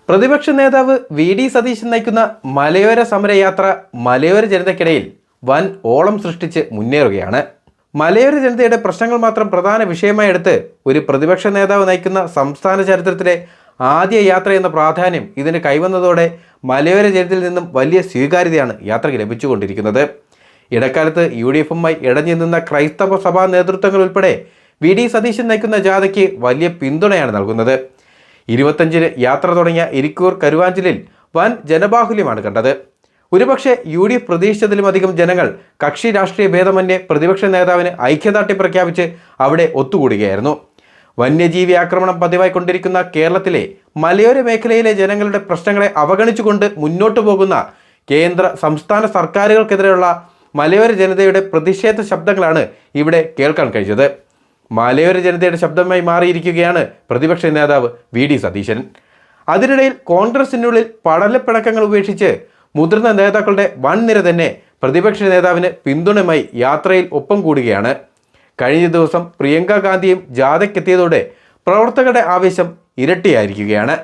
പ്രതിപക്ഷ നേതാവ് വി.ഡി. സതീശൻ നയിക്കുന്ന മലയോര സമരയാത്ര മലയോര ജനതയ്ക്കിടയിൽ വൻ ഓളം സൃഷ്ടിച്ച് മുന്നേറുകയാണ്. മലയോര ജനതയുടെ പ്രശ്നങ്ങൾ മാത്രം പ്രധാന വിഷയമായി എടുത്ത് ഒരു പ്രതിപക്ഷ നേതാവ് നയിക്കുന്ന സംസ്ഥാന ചരിത്രത്തിലെ ആദ്യ യാത്ര എന്ന പ്രാധാന്യം ഇതിന് കൈവന്നതോടെ മലയോര ജനതയിൽ നിന്നും വലിയ സ്വീകാര്യതയാണ് യാത്രയ്ക്ക് ലഭിച്ചുകൊണ്ടിരിക്കുന്നത്. ഇടക്കാലത്ത് UDF-ഉമായി ഇടഞ്ഞു നിന്ന ക്രൈസ്തവ സഭാ നേതൃത്വങ്ങൾ ഉൾപ്പെടെ വി.ഡി. സതീശൻ നയിക്കുന്ന ജാഥയ്ക്ക് വലിയ പിന്തുണയാണ് നൽകുന്നത്. 25-ന് യാത്ര തുടങ്ങിയ ഇരിക്കൂർ കരുവാഞ്ചലിൽ വൻ ജനബാഹുല്യമാണ് കണ്ടത്. ഒരുപക്ഷെ UDF പ്രതീക്ഷിച്ചതിലുമധികം ജനങ്ങൾ കക്ഷി രാഷ്ട്രീയ ഭേദമന്യേ പ്രതിപക്ഷ നേതാവിന് ഐക്യദാർഢ്യം പ്രഖ്യാപിച്ച് അവിടെ ഒത്തുകൂടുകയായിരുന്നു. വന്യജീവി ആക്രമണം പതിവായിക്കൊണ്ടിരിക്കുന്ന കേരളത്തിലെ മലയോര മേഖലയിലെ ജനങ്ങളുടെ പ്രശ്നങ്ങളെ അവഗണിച്ചുകൊണ്ട് മുന്നോട്ടു പോകുന്ന കേന്ദ്ര സംസ്ഥാന സർക്കാരുകൾക്കെതിരെയുള്ള മലയോര ജനതയുടെ പ്രതിഷേധ ശബ്ദങ്ങളാണ് ഇവിടെ കേൾക്കാൻ കഴിഞ്ഞത്. മലയോര ജനതയുടെ ശബ്ദമായി മാറിയിരിക്കുകയാണ് പ്രതിപക്ഷ നേതാവ് വി.ഡി. സതീശൻ. അതിനിടയിൽ കോൺഗ്രസിനുള്ളിൽ പടലപ്പിണക്കങ്ങൾ ഉപേക്ഷിച്ച് മുതിർന്ന നേതാക്കളുടെ വൻനിര തന്നെ പ്രതിപക്ഷ നേതാവിന് പിന്തുണയുമായി യാത്രയിൽ ഒപ്പം കൂടുകയാണ്. കഴിഞ്ഞ ദിവസം പ്രിയങ്ക ഗാന്ധിയും ജാഥയ്ക്കെത്തിയതോടെ പ്രവർത്തകരുടെ ആവേശം ഇരട്ടിയായിരിക്കുകയാണ്.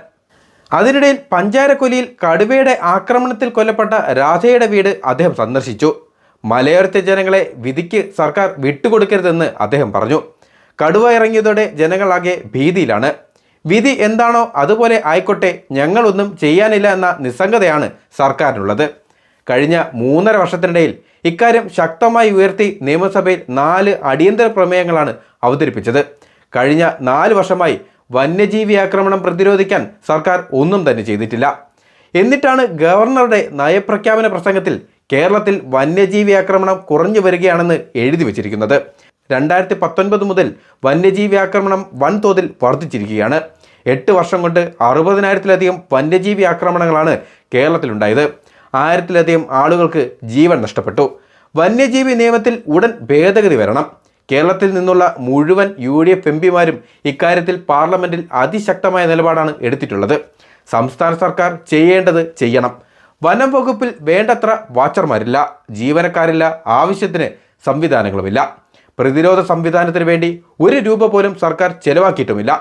അതിനിടയിൽ പഞ്ചാരക്കൊല്ലിയിൽ കടുവയുടെ ആക്രമണത്തിൽ കൊല്ലപ്പെട്ട രാധയുടെ വീട് അദ്ദേഹം സന്ദർശിച്ചു. മലയോരത്തെ ജനങ്ങളെ വിധിക്ക് സർക്കാർ വിട്ടുകൊടുക്കരുതെന്ന് അദ്ദേഹം പറഞ്ഞു. കടുവ ഇറങ്ങിയതോടെ ജനങ്ങളാകെ ഭീതിയിലാണ്. വിധി എന്താണോ അതുപോലെ ആയിക്കോട്ടെ, ഞങ്ങളൊന്നും ചെയ്യാനില്ല എന്ന നിസ്സംഗതയാണ് സർക്കാരിനുള്ളത്. കഴിഞ്ഞ 3.5 വർഷത്തിനിടയിൽ ഇക്കാര്യം ശക്തമായി ഉയർത്തി നിയമസഭയിൽ 4 അടിയന്തര പ്രമേയങ്ങളാണ് അവതരിപ്പിച്ചത്. കഴിഞ്ഞ 4 വർഷമായി വന്യജീവി ആക്രമണം പ്രതിരോധിക്കാൻ സർക്കാർ ഒന്നും തന്നെ ചെയ്തിട്ടില്ല. എന്നിട്ടാണ് ഗവർണറുടെ നയപ്രഖ്യാപന പ്രസംഗത്തിൽ കേരളത്തിൽ വന്യജീവി ആക്രമണം കുറഞ്ഞു വരികയാണെന്ന് എഴുതി വച്ചിരിക്കുന്നത്. 2019 മുതൽ വന്യജീവി ആക്രമണം വൻതോതിൽ വർദ്ധിച്ചിരിക്കുകയാണ്. 8 വർഷം കൊണ്ട് 60,000-ലധികം വന്യജീവി ആക്രമണങ്ങളാണ് കേരളത്തിലുണ്ടായത്. 1000-ലധികം ആളുകൾക്ക് ജീവൻ നഷ്ടപ്പെട്ടു. വന്യജീവി നിയമത്തിൽ ഉടൻ ഭേദഗതി വരണം. കേരളത്തിൽ നിന്നുള്ള മുഴുവൻ UDF MP-മാരും ഇക്കാര്യത്തിൽ പാർലമെന്റിൽ അതിശക്തമായ നിലപാടാണ് എടുത്തിട്ടുള്ളത്. സംസ്ഥാന സർക്കാർ ചെയ്യേണ്ടത് ചെയ്യണം. വനം വകുപ്പിൽ വേണ്ടത്ര വാച്ചർമാരില്ല, ജീവനക്കാരില്ല, ആവശ്യത്തിന് സംവിധാനങ്ങളുമില്ല. പ്രതിരോധ സംവിധാനത്തിന് വേണ്ടി 1 രൂപ പോലും സർക്കാർ ചെലവാക്കിയിട്ടുമില്ല.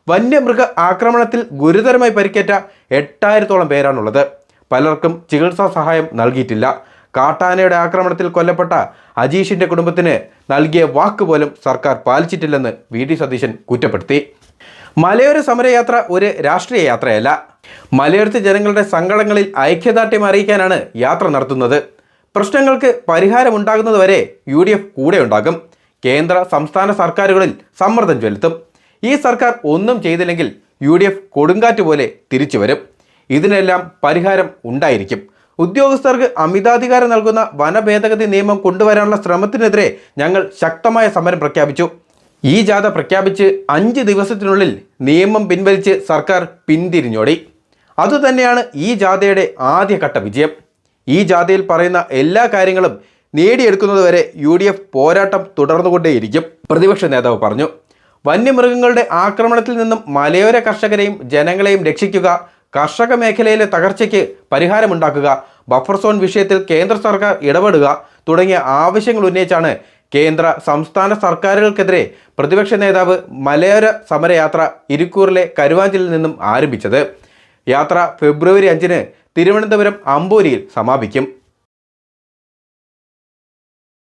വന്യമൃഗ ആക്രമണത്തിൽ ഗുരുതരമായി പരിക്കേറ്റ 8000-ഓളം പേരാണുള്ളത്. പലർക്കും ചികിത്സാ സഹായം നൽകിയിട്ടില്ല. കാട്ടാനയുടെ ആക്രമണത്തിൽ കൊല്ലപ്പെട്ട അജീഷിന്റെ കുടുംബത്തിന് നൽകിയ വാക്ക് പോലും സർക്കാർ പാലിച്ചിട്ടില്ലെന്ന് വി.ഡി. സതീശൻ കുറ്റപ്പെടുത്തി. മലയോര സമരയാത്ര ഒരു രാഷ്ട്രീയ യാത്രയല്ല. മലയോരത്തെ ജനങ്ങളുടെ സങ്കടങ്ങളിൽ ഐക്യദാർഢ്യം അറിയിക്കാനാണ് യാത്ര നടത്തുന്നത്. പ്രശ്നങ്ങൾക്ക് പരിഹാരമുണ്ടാകുന്നതുവരെ UDF കൂടെ ഉണ്ടാകും. കേന്ദ്ര സംസ്ഥാന സർക്കാരുകളിൽ സമ്മർദ്ദം ചെലുത്തും. ഈ സർക്കാർ ഒന്നും ചെയ്തില്ലെങ്കിൽ UDF കൊടുങ്കാറ്റ് പോലെ തിരിച്ചു വരും. ഇതിനെല്ലാം പരിഹാരം ഉണ്ടായിരിക്കും. ഉദ്യോഗസ്ഥർക്ക് അമിതാധികാരം നൽകുന്ന വനഭേദഗതി നിയമം കൊണ്ടുവരാനുള്ള ശ്രമത്തിനെതിരെ ഞങ്ങൾ ശക്തമായ സമരം പ്രഖ്യാപിച്ചു. ഈ ജാഥ പ്രഖ്യാപിച്ച് 5 ദിവസത്തിനുള്ളിൽ നിയമം പിൻവലിച്ച് സർക്കാർ പിന്തിരിഞ്ഞോടി. അതുതന്നെയാണ് ഈ ജാഥയുടെ ആദ്യഘട്ട വിജയം. ഈ ജാഥയിൽ പറയുന്ന എല്ലാ കാര്യങ്ങളും നേടിയെടുക്കുന്നതുവരെ UDF പോരാട്ടം തുടർന്നുകൊണ്ടേയിരിക്കും, പ്രതിപക്ഷ നേതാവ് പറഞ്ഞു. വന്യമൃഗങ്ങളുടെ ആക്രമണത്തിൽ നിന്നും മലയോര കർഷകരെയും ജനങ്ങളെയും രക്ഷിക്കുക, കർഷക മേഖലയിലെ തകർച്ചയ്ക്ക് പരിഹാരമുണ്ടാക്കുക, ബഫർ സോൺ വിഷയത്തിൽ കേന്ദ്ര സർക്കാർ ഇടപെടുക തുടങ്ങിയ ആവശ്യങ്ങൾ ഉന്നയിച്ചാണ് കേന്ദ്ര സംസ്ഥാന സർക്കാരുകൾക്കെതിരെ പ്രതിപക്ഷ നേതാവ് മലയോര സമരയാത്ര ഇരിക്കൂറിലെ കരുവാഞ്ചലിൽ നിന്നും ആരംഭിച്ചത്. യാത്ര ഫെബ്രുവരി 5-ന് തിരുവനന്തപുരം അമ്പൂരിയിൽ സമാപിക്കും.